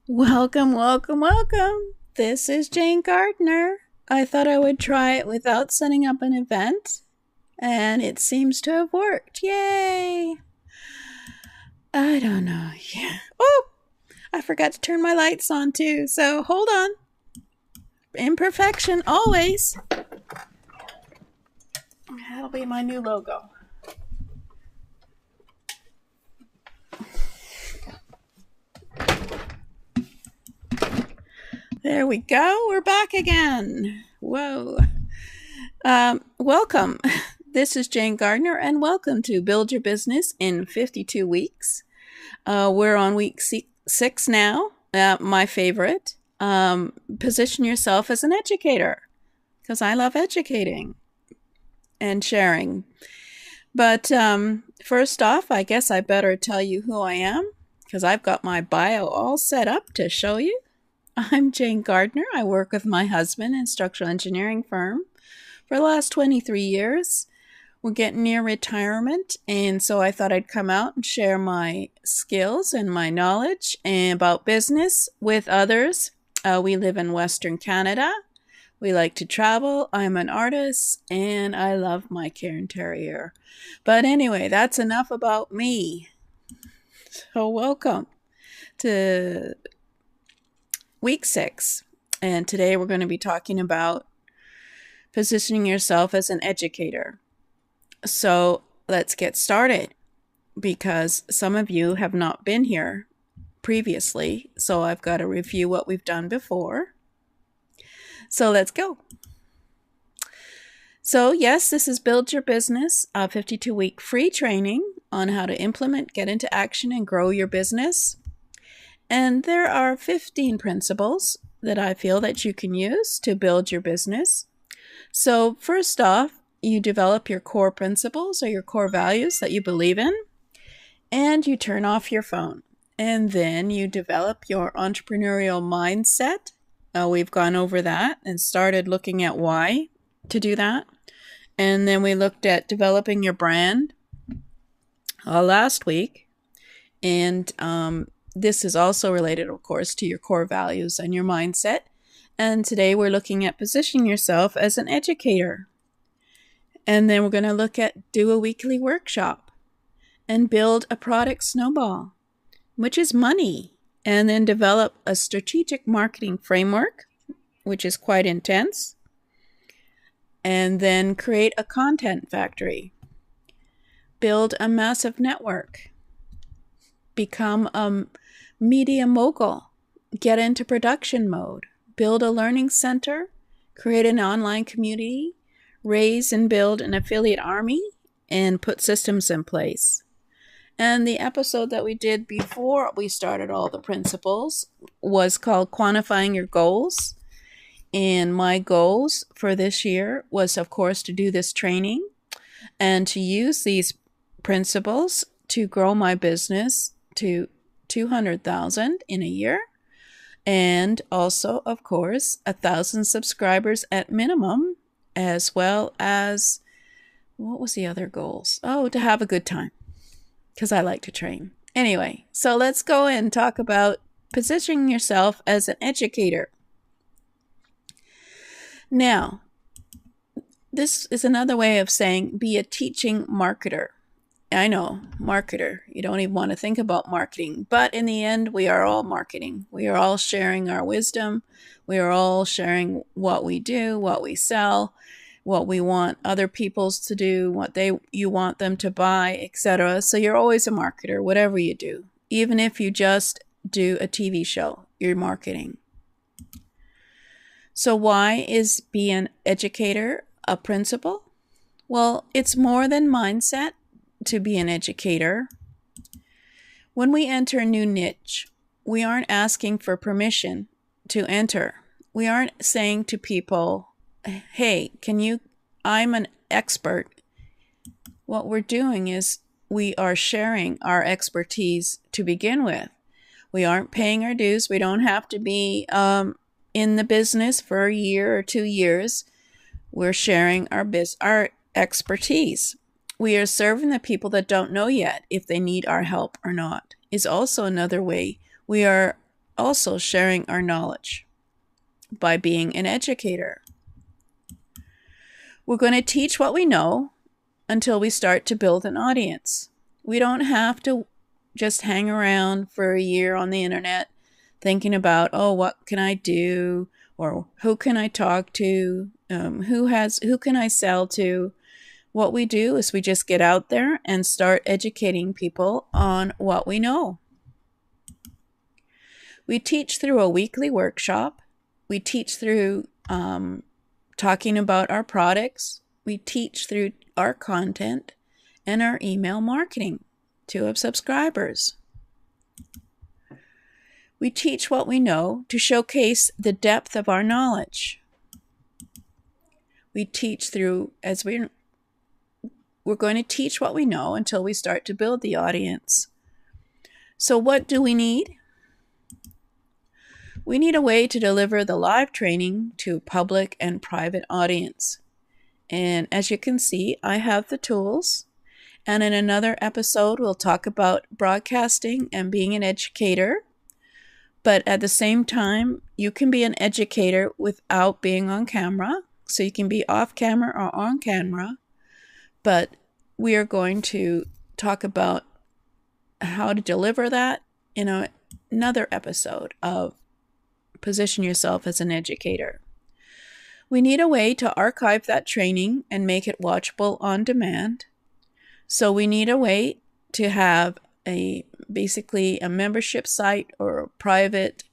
Welcome, welcome, welcome. This is Jane-Gardner. I thought I would try it without setting up an event, and it seems to have worked. Yay! I don't know. Yeah. Oh, I forgot to turn my lights on too, so hold on. Imperfection always. That'll be my new logo. There we go. We're back again. Whoa. Welcome. This is Jane-Gardner, and welcome to Build Your Business in 52 Weeks. We're on week 6 now. My favorite. Position yourself as an educator, because I love educating and sharing. But first off, I guess I better tell you who I am, because I've got my bio all set up to show you. I'm Jane-Gardner. I work with my husband in a structural engineering firm for the last 23 years. We're getting near retirement, and so I thought I'd come out and share my skills and my knowledge about business with others. We live in Western Canada. We like to travel. I'm an artist, and I love my Cairn Terrier. But anyway, that's enough about me. So welcome to week 6, and today we're going to be talking about positioning yourself as an educator. So let's get started, because some of you have not been here previously, so I've got to review what we've done before. So let's go. So yes, this is Build Your Business, a 52-week free training on how to implement, get into action, and grow your business. And there are 15 principles that I feel that you can use to build your business. So first off, you develop your core principles or your core values that you believe in, and you turn off your phone. And then you develop your entrepreneurial mindset. We've gone over that and started looking at why to do that. And then we looked at developing your brand last week. And this is also related, of course, to your core values and your mindset. And today we're looking at positioning yourself as an educator. And then we're going to look at do a weekly workshop and build a product snowball, which is money. And then develop a strategic marketing framework, which is quite intense. And then create a content factory. Build a massive network. Become a media mogul. Get into production mode. Build a learning center. Create an online community. Raise and build an affiliate army. And put systems in place. And the episode that we did before we started all the principles was called Quantifying Your Goals. And my goals for this year was, of course, to do this training and to use these principles to grow my business to 200,000 in a year. And also, of course, 1,000 subscribers at minimum, as well as, what was the other goals? Oh, to have a good time, because I like to train. Anyway, so let's go and talk about positioning yourself as an educator. Now, this is another way of saying be a teaching marketer. I know, marketer. You don't even want to think about marketing. But in the end, we are all marketing. We are all sharing our wisdom. We are all sharing what we do, what we sell, what we want other people's to do, what you want them to buy, etc. So you're always a marketer, whatever you do. Even if you just do a TV show, you're marketing. So why is being an educator a principle? Well, it's more than mindset to be an educator. When we enter a new niche, we aren't asking for permission to enter. We aren't saying to people, hey, I'm an expert. What we're doing is we are sharing our expertise to begin with. We aren't paying our dues. We don't have to be in the business for a year or 2 years. We're sharing our expertise. We are serving the people that don't know yet if they need our help or not. Is also another way we are also sharing our knowledge by being an educator. We're going to teach what we know until we start to build an audience. We don't have to just hang around for a year on the internet thinking about, oh, what can I do? Or who can I talk to? Who can I sell to? What we do is we just get out there and start educating people on what we know. We teach through a weekly workshop. We teach through talking about our products. We teach through our content and our email marketing to our subscribers. We teach what we know to showcase the depth of our knowledge. We teach through, we're going to teach what we know until we start to build the audience. So what do we need? We need a way to deliver the live training to public and private audience. And as you can see, I have the tools. And in another episode, we'll talk about broadcasting and being an educator. But at the same time, you can be an educator without being on camera. So you can be off camera or on camera. But we are going to talk about how to deliver that in another episode of Position Yourself as an Educator. We need a way to archive that training and make it watchable on demand. So we need a way to have basically a membership site or a private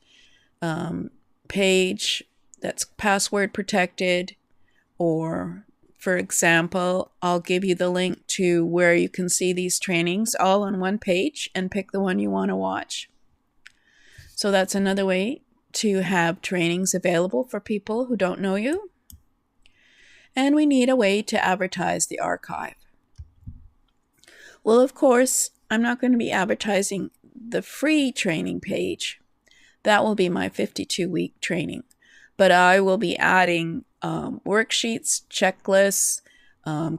page that's password protected. Or, for example, I'll give you the link to where you can see these trainings all on one page and pick the one you want to watch. So that's another way to have trainings available for people who don't know you. And we need a way to advertise the archive. Well, of course, I'm not going to be advertising the free training page. That will be my 52-week training. But I will be adding worksheets, checklists,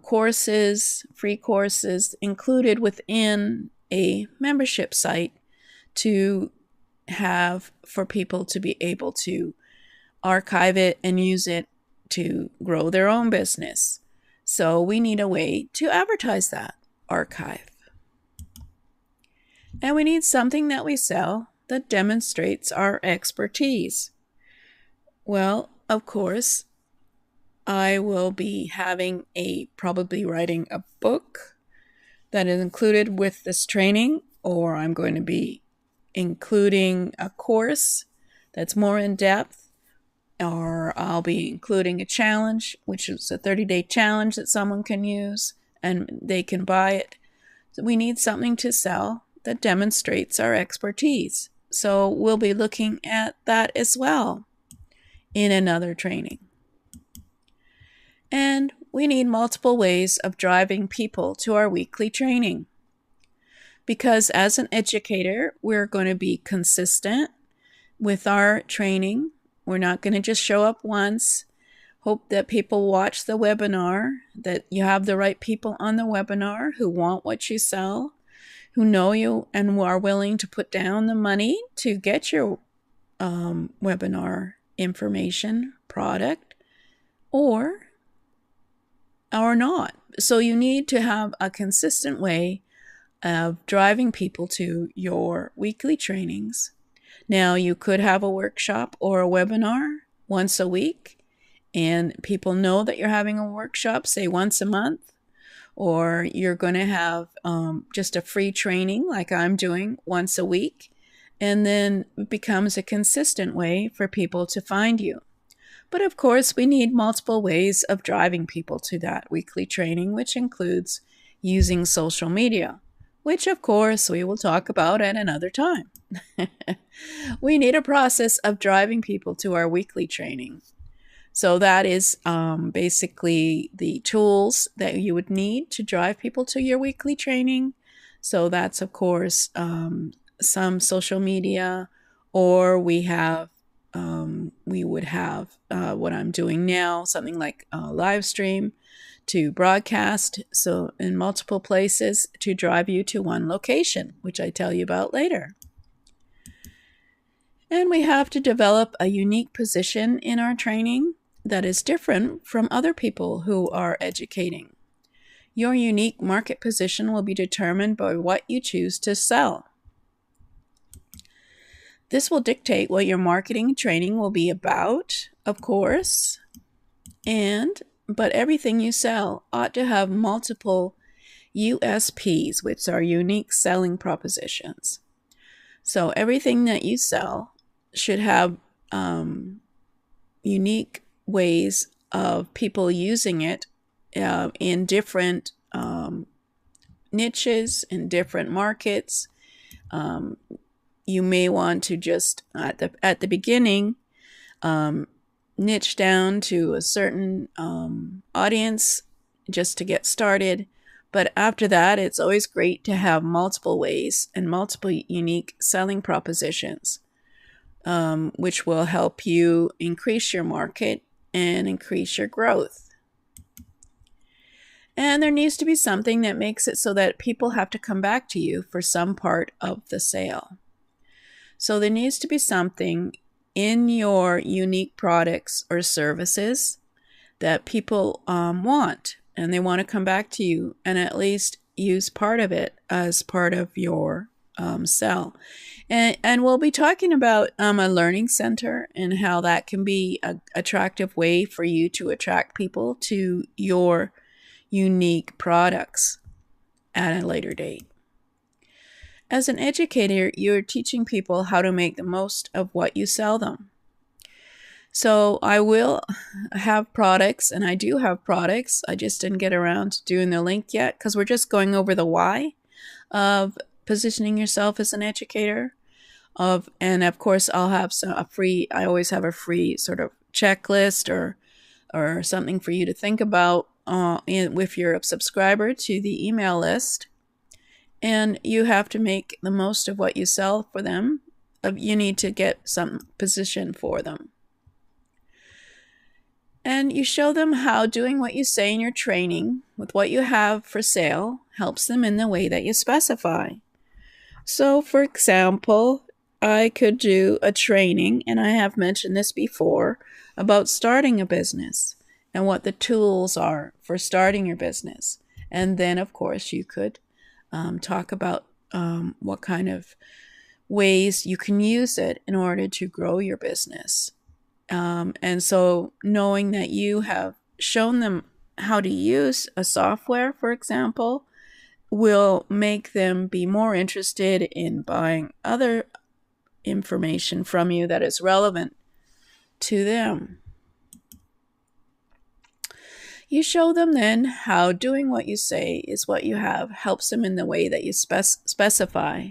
courses, free courses included within a membership site to have for people to be able to archive it and use it to grow their own business. So we need a way to advertise that archive. And we need something that we sell that demonstrates our expertise. Well, of course, I will be probably writing a book that is included with this training, or I'm going to be including a course that's more in depth, or I'll be including a challenge, which is a 30-day challenge that someone can use and they can buy it. So we need something to sell that demonstrates our expertise. So we'll be looking at that as well in another training. And we need multiple ways of driving people to our weekly training. Because as an educator, we're going to be consistent with our training. We're not going to just show up once, hope that people watch the webinar, that you have the right people on the webinar who want what you sell, who know you and who are willing to put down the money to get your webinar information, product, or not. So you need to have a consistent way of driving people to your weekly trainings. Now, you could have a workshop or a webinar once a week, and people know that you're having a workshop, say once a month, or you're going to have just a free training like I'm doing once a week, and then it becomes a consistent way for people to find you. But of course, we need multiple ways of driving people to that weekly training, which includes using social media, which of course we will talk about at another time. We need a process of driving people to our weekly training. So that is basically the tools that you would need to drive people to your weekly training. So that's, of course, some social media, or we would have what I'm doing now, something like a live stream to broadcast, so in multiple places to drive you to one location, which I tell you about later. And we have to develop a unique position in our training that is different from other people who are educating. Your unique market position will be determined by what you choose to sell. This will dictate what your marketing and training will be about, of course, but everything you sell ought to have multiple USPs, which are unique selling propositions. So everything that you sell should have unique ways of people using it in different niches, in different markets. You may want to just at the beginning niche down to a certain audience just to get started. But after that, it's always great to have multiple ways and multiple unique selling propositions, which will help you increase your market and increase your growth. And there needs to be something that makes it so that people have to come back to you for some part of the sale. So there needs to be something in your unique products or services that people want, and they want to come back to you and at least use part of it as part of your sell. And we'll be talking about a learning center and how that can be an attractive way for you to attract people to your unique products at a later date. As an educator, you're teaching people how to make the most of what you sell them. So I will have products, and I do have products. I just didn't get around to doing the link yet because we're just going over the why of positioning yourself as an educator. And of course, I'll have I always have a free sort of checklist or something for you to think about if you're a subscriber to the email list. And you have to make the most of what you sell for them. You need to get some position for them. And you show them how doing what you say in your training with what you have for sale helps them in the way that you specify. So, for example, I could do a training, and I have mentioned this before, about starting a business and what the tools are for starting your business. And then, of course, you could talk about what kind of ways you can use it in order to grow your business. And so knowing that you have shown them how to use a software, for example, will make them be more interested in buying other information from you that is relevant to them. You show them then how doing what you say is what you have helps them in the way that you specify.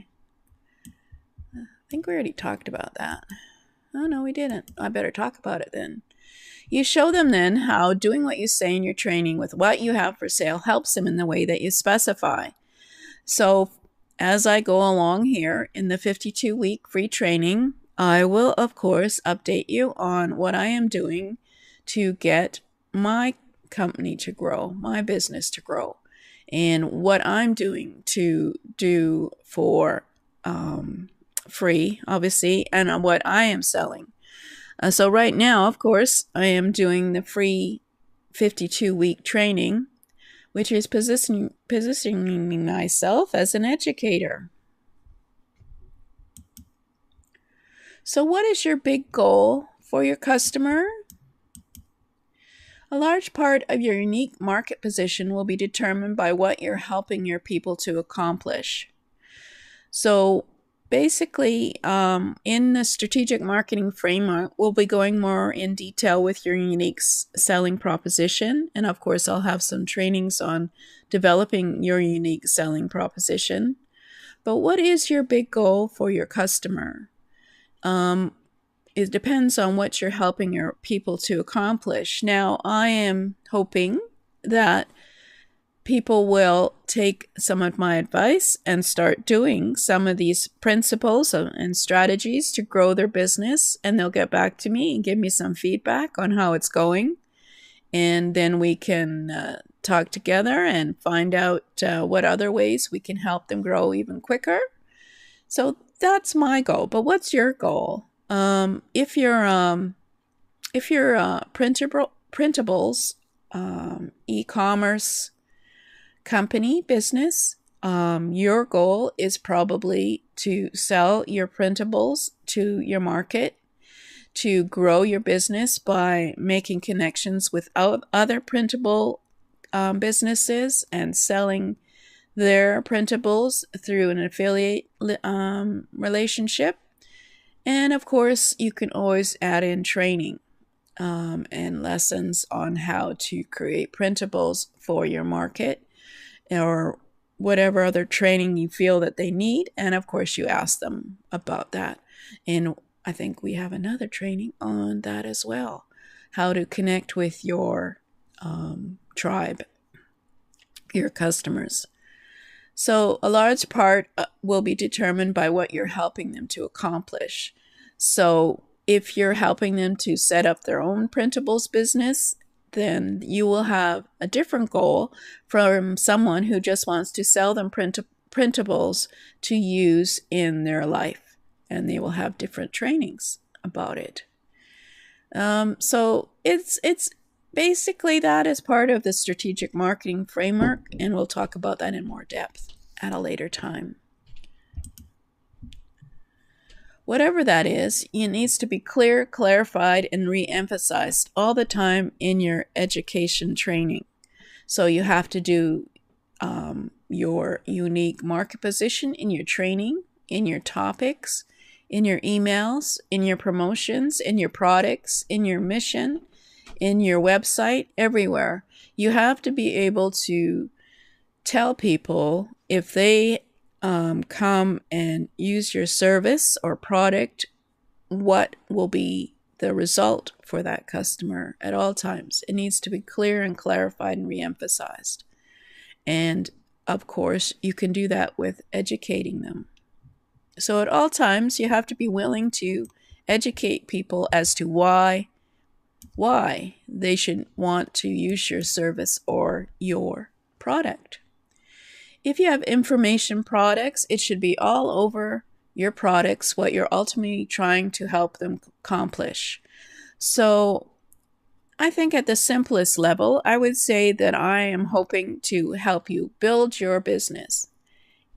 I think we already talked about that. Oh, no, we didn't. I better talk about it then. You show them then how doing what you say in your training with what you have for sale helps them in the way that you specify. So as I go along here in the 52-week free training, I will, of course, update you on what I am doing to get my company to grow, my business to grow, and what I'm doing to do for free, obviously, and what I am selling. So right now, of course, I am doing the free 52-week training, which is positioning myself as an educator. So what is your big goal for your customer? A large part of your unique market position will be determined by what you're helping your people to accomplish. So basically, in the strategic marketing framework, we'll be going more in detail with your unique selling proposition. And of course, I'll have some trainings on developing your unique selling proposition. But what is your big goal for your customer? It depends on what you're helping your people to accomplish. Now, I am hoping that people will take some of my advice and start doing some of these principles and strategies to grow their business, and they'll get back to me and give me some feedback on how it's going. And then we can talk together and find out what other ways we can help them grow even quicker. So that's my goal. But what's your goal? If you're printables e-commerce company business, your goal is probably to sell your printables to your market, to grow your business by making connections with other printable businesses and selling their printables through an affiliate relationship. And of course, you can always add in training and lessons on how to create printables for your market, or whatever other training you feel that they need. And of course, you ask them about that. And I think we have another training on that as well, how to connect with your tribe, your customers. So a large part will be determined by what you're helping them to accomplish. So if you're helping them to set up their own printables business, then you will have a different goal from someone who just wants to sell them printables to use in their life. And they will have different trainings about it. So it's basically that is part of the strategic marketing framework, and we'll talk about that in more depth at a later time. Whatever that is, it needs to be clear, clarified, and re-emphasized all the time in your education training. So you have to do your unique market position in your training, in your topics, in your emails, in your promotions, in your products, in your mission, in your website, everywhere. You have to be able to tell people if they come and use your service or product, what will be the result for that customer at all times. It needs to be clear and clarified and re-emphasized. And of course, you can do that with educating them. So at all times, you have to be willing to educate people as to why they should want to use your service or your product. If you have information products, it should be all over your products, what you're ultimately trying to help them accomplish. So I think at the simplest level, I would say that I am hoping to help you build your business.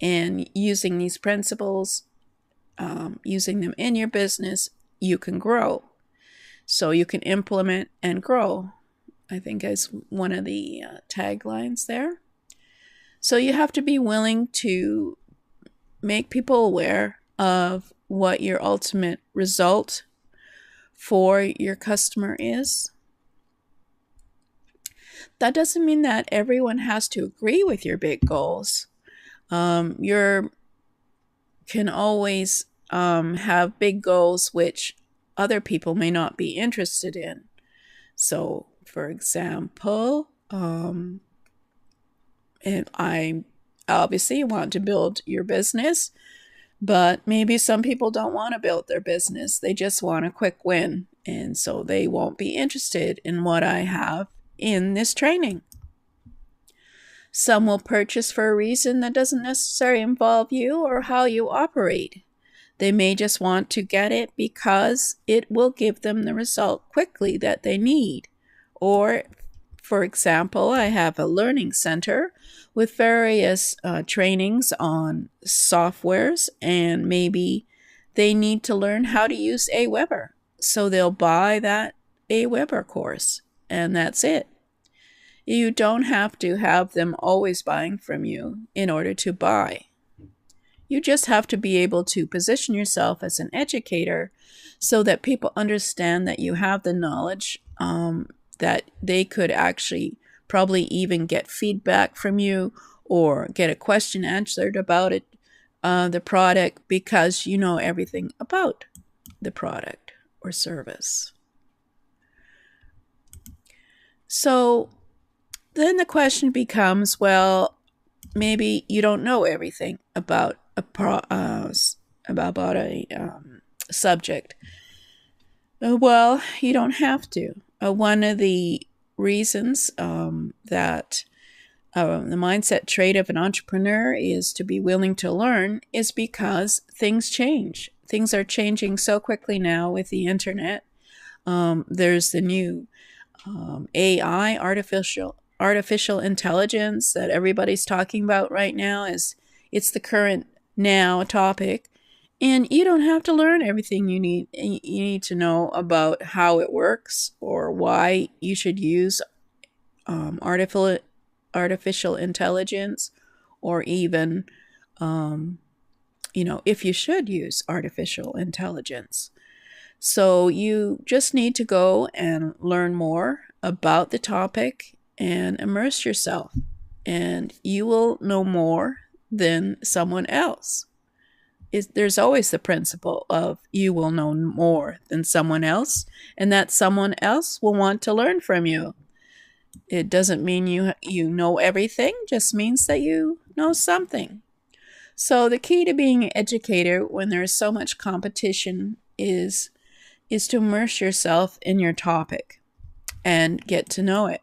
And using these principles, using them in your business, you can grow. So you can implement and grow, I think is one of the taglines there. So you have to be willing to make people aware of what your ultimate result for your customer is. That doesn't mean that everyone has to agree with your big goals. You can always have big goals which other people may not be interested in. So, for example, and I obviously want to build your business, but maybe some people don't want to build their business. They just want a quick win. And so they won't be interested in what I have in this training. Some will purchase for a reason that doesn't necessarily involve you or how you operate. They may just want to get it because it will give them the result quickly that they need. Or, for example, I have a learning center with various trainings on softwares, and maybe they need to learn how to use Aweber. So they'll buy that Aweber course, and that's it. You don't have to have them always buying from you in order to buy. You just have to be able to position yourself as an educator so that people understand that you have the knowledge, that they could actually probably even get feedback from you or get a question answered about it, the product, because you know everything about the product or service. So then the question becomes, well, maybe you don't know everything about a subject. Well, you don't have to. One of the reasons that the mindset trait of an entrepreneur is to be willing to learn is because things change. Things are changing so quickly now with the internet. There's the new AI, artificial intelligence, that everybody's talking about right now. It's the current now topic, and you don't have to learn everything you need. You need to know about how it works or why you should use artificial intelligence, or even if you should use artificial intelligence. So you just need to go and learn more about the topic and immerse yourself, and you will know more than someone else. There's always the principle of you will know more than someone else, and that someone else will want to learn from you. It doesn't mean you know everything, just means that you know something. So the key to being an educator when there's so much competition is to immerse yourself in your topic and get to know it.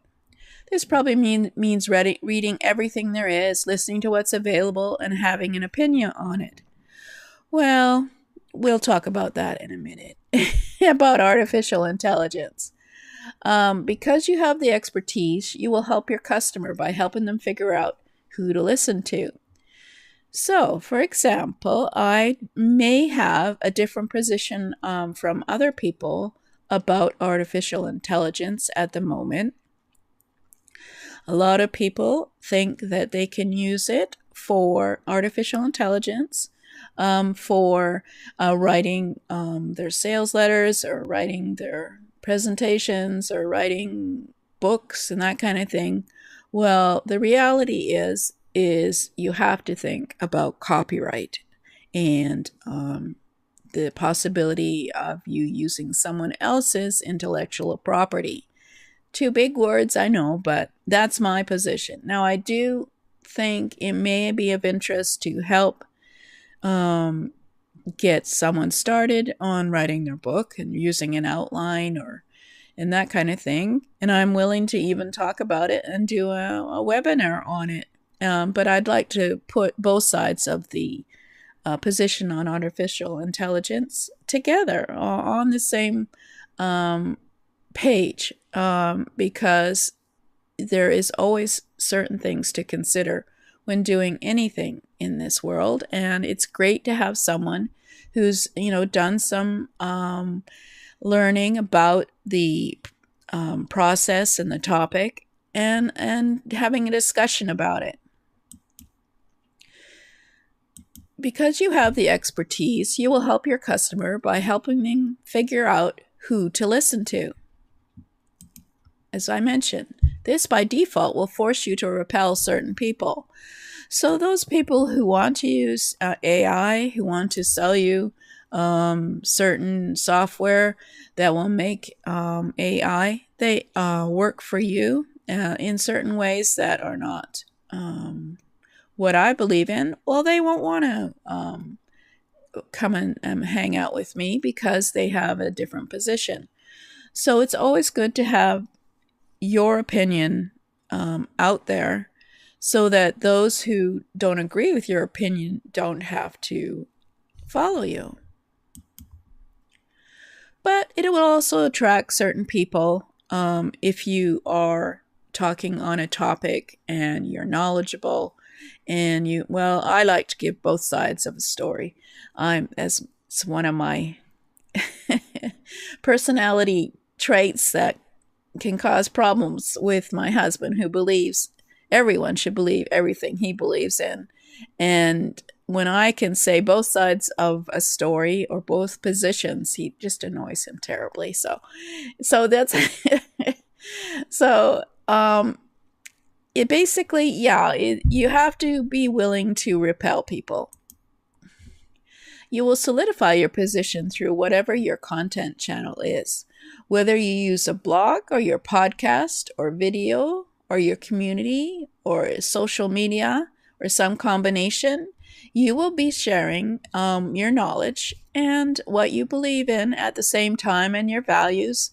This probably means reading everything there is, listening to what's available, and having an opinion on it. Well, we'll talk about that in a minute, about artificial intelligence. Because you have the expertise, you will help your customer by helping them figure out who to listen to. So, for example, I may have a different position from other people about artificial intelligence at the moment. A lot of people think that they can use it for artificial intelligence, for writing their sales letters, or writing their presentations, or writing books and that kind of thing. Well, the reality is you have to think about copyright and the possibility of you using someone else's intellectual property. Two big words, I know, but that's my position. Now, I do think it may be of interest to help get someone started on writing their book and using an outline and that kind of thing. And I'm willing to even talk about it and do a webinar on it. But I'd like to put both sides of the position on artificial intelligence together on the same page, because there is always certain things to consider when doing anything in this world. And it's great to have someone who's done some learning about the process and the topic, and having a discussion about it. Because you have the expertise, you will help your customer by helping them figure out who to listen to. As I mentioned, this by default will force you to repel certain people. So those people who want to use AI, who want to sell you certain software that will make AI, they work for you in certain ways that are not what I believe in. Well, they won't want to come and hang out with me because they have a different position. So it's always good to have your opinion out there, so that those who don't agree with your opinion don't have to follow you. But it will also attract certain people if you are talking on a topic and you're knowledgeable, and I like to give both sides of a story. As it's one of my personality traits that can cause problems with my husband, who believes everyone should believe everything he believes in. And when I can say both sides of a story or both positions, he just annoys him terribly. So that's it basically, you have to be willing to repel people. You will solidify your position through whatever your content channel is. Whether you use a blog or your podcast or video or your community or social media or some combination, you will be sharing your knowledge and what you believe in at the same time, and your values,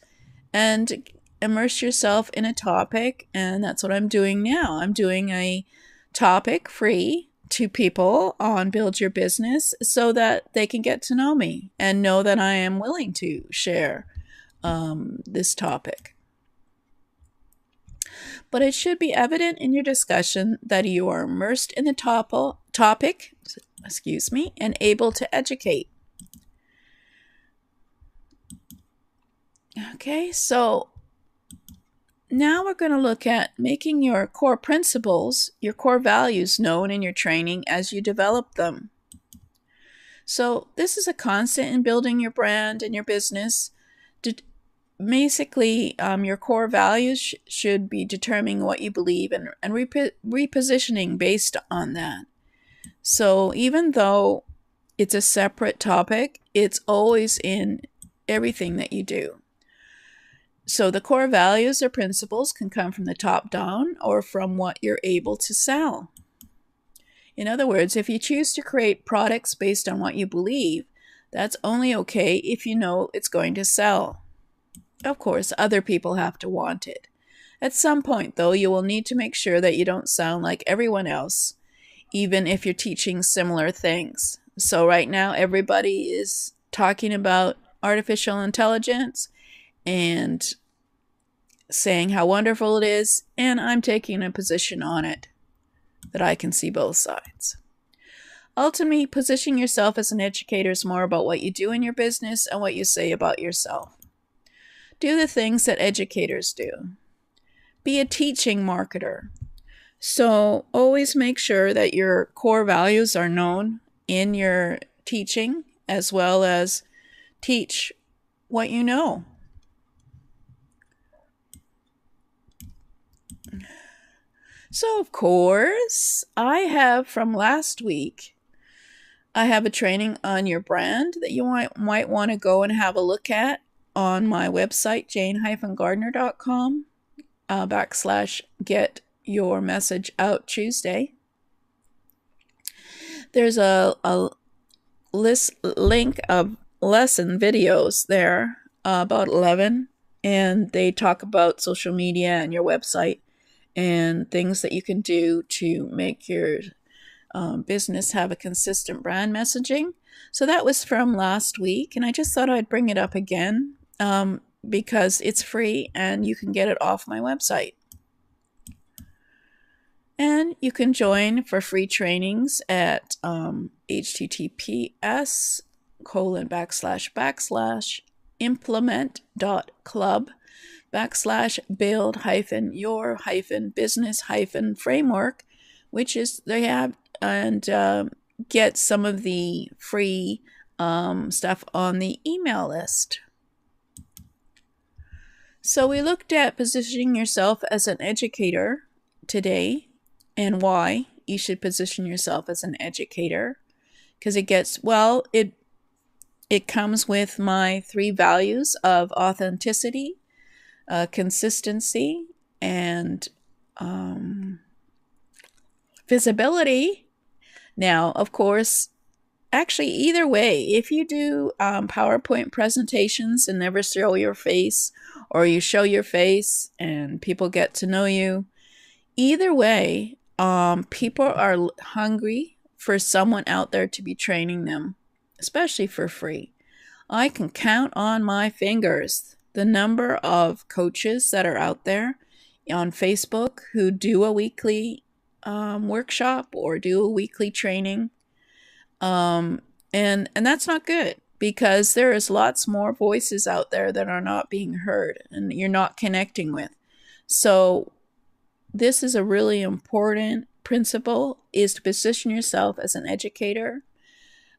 and immerse yourself in a topic. And that's what I'm doing now. I'm doing a topic free to people on Build Your Business so that they can get to know me and know that I am willing to share this topic. But it should be evident in your discussion that you are immersed in the topic, and able to educate. Okay, so now we're going to look at making your core principles, your core values known in your training as you develop them. So this is a constant in building your brand and your business. Basically, your core values should be determining what you believe and repositioning based on that. So even though it's a separate topic, it's always in everything that you do. So the core values or principles can come from the top down or from what you're able to sell. In other words, if you choose to create products based on what you believe, that's only okay if you know it's going to sell. Of course, other people have to want it. At some point, though, you will need to make sure that you don't sound like everyone else, even if you're teaching similar things. So right now, everybody is talking about artificial intelligence and saying how wonderful it is, and I'm taking a position on it that I can see both sides. Ultimately, positioning yourself as an educator is more about what you do in your business and what you say about yourself. Do the things that educators do. Be a teaching marketer. So always make sure that your core values are known in your teaching, as well as teach what you know. So of course, I have from last week, I have a training on your brand that you might want to go and have a look at on my website, jane-gardner.com /get your message out Tuesday. There's a link of lesson videos there, about 11, and they talk about social media and your website and things that you can do to make your business have a consistent brand messaging. So that was from last week, and I just thought I'd bring it up again because it's free and you can get it off my website. And you can join for free trainings at https://implement.club /build-your-business-framework, which is they have, and get some of the free stuff on the email list. So we looked at positioning yourself as an educator today and why you should position yourself as an educator, because it comes with my 3 values of authenticity, consistency, and visibility. Now, of course, actually, either way, if you do PowerPoint presentations and never show your face, or you show your face and people get to know you, either way, people are hungry for someone out there to be training them, especially for free. I can count on my fingers the number of coaches that are out there on Facebook who do a weekly workshop or do a weekly training. And that's not good, because there is lots more voices out there that are not being heard and you're not connecting with. So this is a really important principle, is to position yourself as an educator.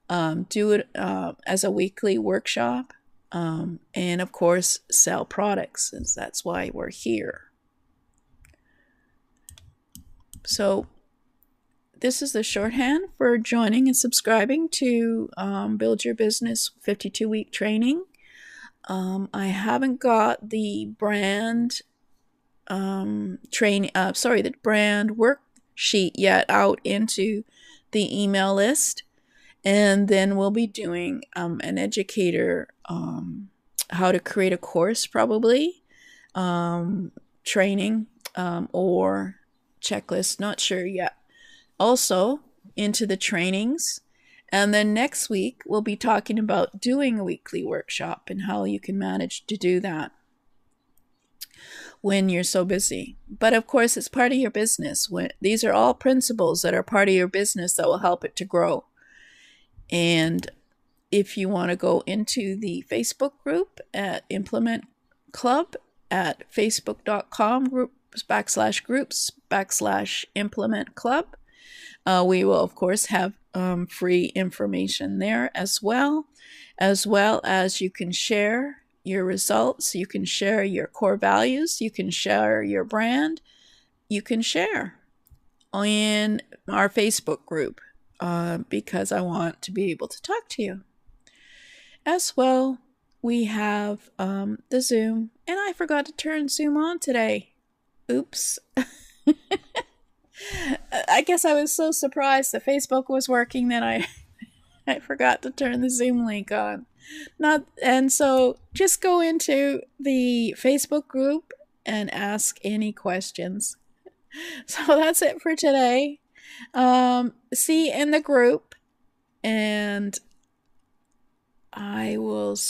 Do it as a weekly workshop, and of course sell products, since that's why we're here. So this is the shorthand for joining and subscribing to Build Your Business 52-week training. I haven't got the brand the brand worksheet yet out into the email list. And then we'll be doing an educator, how to create a course, probably, training, or checklist, not sure yet. Also, into the trainings. And then next week, we'll be talking about doing a weekly workshop and how you can manage to do that when you're so busy. But of course, it's part of your business. These are all principles that are part of your business that will help it to grow. And if you want to go into the Facebook group at Implement Club at facebook.com/groups/implement club, we will, of course, have free information there as well as you can share your results, you can share your core values, you can share your brand, you can share in our Facebook group because I want to be able to talk to you. As well, we have the Zoom, and I forgot to turn Zoom on today. Oops. I guess I was so surprised that Facebook was working that I forgot to turn the Zoom link on. So just go into the Facebook group and ask any questions. So that's it for today. See you in the group, and I will